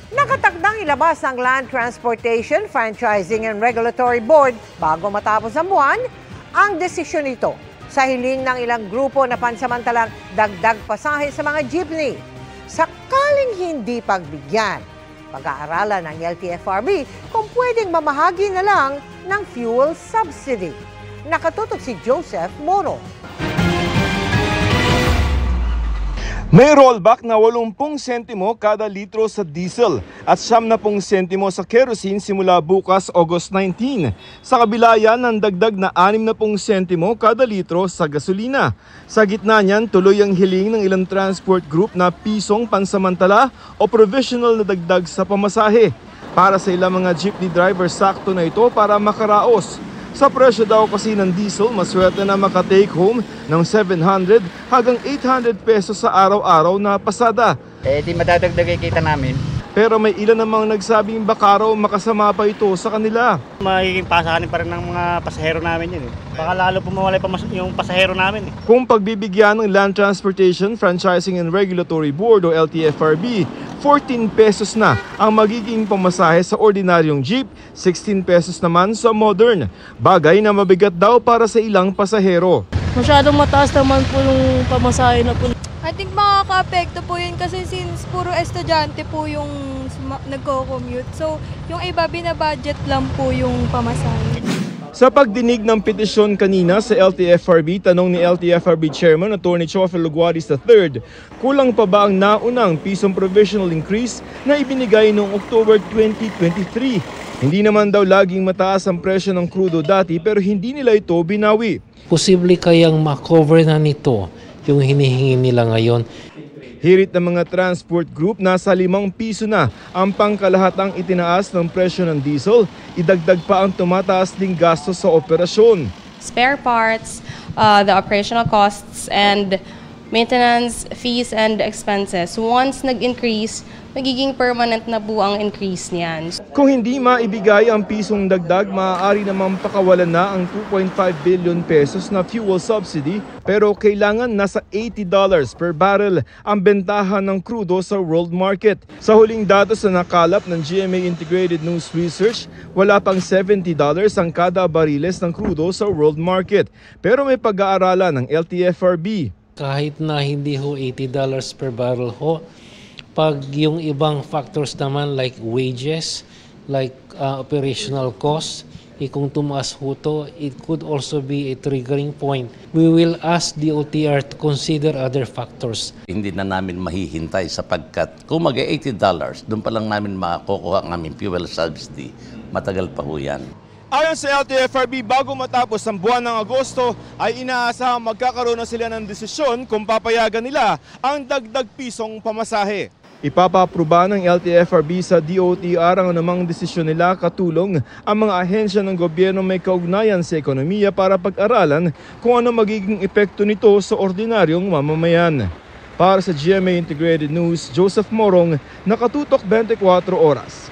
Nakatakdang ilabas ng Land Transportation, Franchising and Regulatory Board bago matapos ang buwan ang desisyon nito sa hiling ng ilang grupo na pansamantalang dagdag pasahe sa mga jeepney. Sakaling hindi pagbigyan, pag-aaralan ng LTFRB kung pwedeng mamahagi na lang ng fuel subsidy. Nakatutok si Joseph Moro. May rollback na 80 sentimo kada litro sa diesel at 70 sentimo sa kerosene simula bukas August 19. Sa kabila yan ng dagdag na 60 sentimo kada litro sa gasolina. Sa gitna niyan, tuloy ang hiling ng ilang transport group na pisong pansamantala o provisional na dagdag sa pamasahe. Para sa ilang mga jeepney driver, sakto na ito para makaraos. Sa presyo daw kasi ng diesel, maswerte na maka-take home ng 700 hanggang 800 pesos sa araw-araw na pasada. Di madadagdag kita namin. Pero may ilan namang nagsabing baka raw makasama pa ito sa kanila. Magiging pasakanin pa rin ng mga pasahero namin yun. Baka lalo pumawalay pa yung pasahero namin. Kung pagbibigyan ng Land Transportation, Franchising and Regulatory Board o LTFRB, 14 pesos na ang magiging pamasahe sa ordinaryong jeep, 16 pesos naman sa modern. Bagay na mabigat daw para sa ilang pasahero. Masyadong mataas naman po yung pamasahe na po. I think makaka-apekto po yun kasi since puro estudyante po yung nagko-commute. So, yung iba binabudget lang po yung pamasahe. Sa pagdinig ng petisyon kanina sa LTFRB, tanong ni LTFRB Chairman Atty. Chofel Luguaris III, kulang pa ba ang naunang pisong provisional increase na ibinigay noong October 2023? Hindi naman daw laging mataas ang presyo ng krudo dati pero hindi nila ito binawi. Posible kayang makover na nito yung hinihingi nila ngayon. Hirit ng mga transport group, nasa 5 piso na ang pangkalahatang itinaas ng presyo ng diesel, idagdag pa ang tumataas ding gastos sa operasyon. Spare parts, the operational costs and maintenance fees and expenses. Once nag-increase, magiging permanent na po ang increase niyan. Kung hindi maibigay ang pisong dagdag, maaari namang pakawalan na ang 2.5 billion pesos na fuel subsidy, pero kailangan nasa $80 per barrel ang bentahan ng krudo sa world market. Sa huling datos na nakalap ng GMA Integrated News Research, wala pang $70 ang kada bariles ng krudo sa world market. Pero may pag-aaralan ng LTFRB. Kahit na hindi ho $80 per barrel ho, pag yung ibang factors naman like wages, like operational costs, kung tumaas ho to, it could also be a triggering point. We will ask the OTR to consider other factors. Hindi na namin mahihintay sapagkat kung mag-$80, doon pa lang namin makukuha ang aming fuel subsidy. Matagal pa ho yan. Ayon sa LTFRB, bago matapos ang buwan ng Agosto ay inaasahang magkakaroon na sila ng desisyon kung papayagan nila ang dagdag pisong pamasahe. Ipapaaproba ng LTFRB sa DOTR ang anumang desisyon nila, katulong ang mga ahensya ng gobyerno may kaugnayan sa ekonomiya para pag-aralan kung ano magiging epekto nito sa ordinaryong mamamayan. Para sa GMA Integrated News, Joseph Morong, Nakatutok 24 Oras.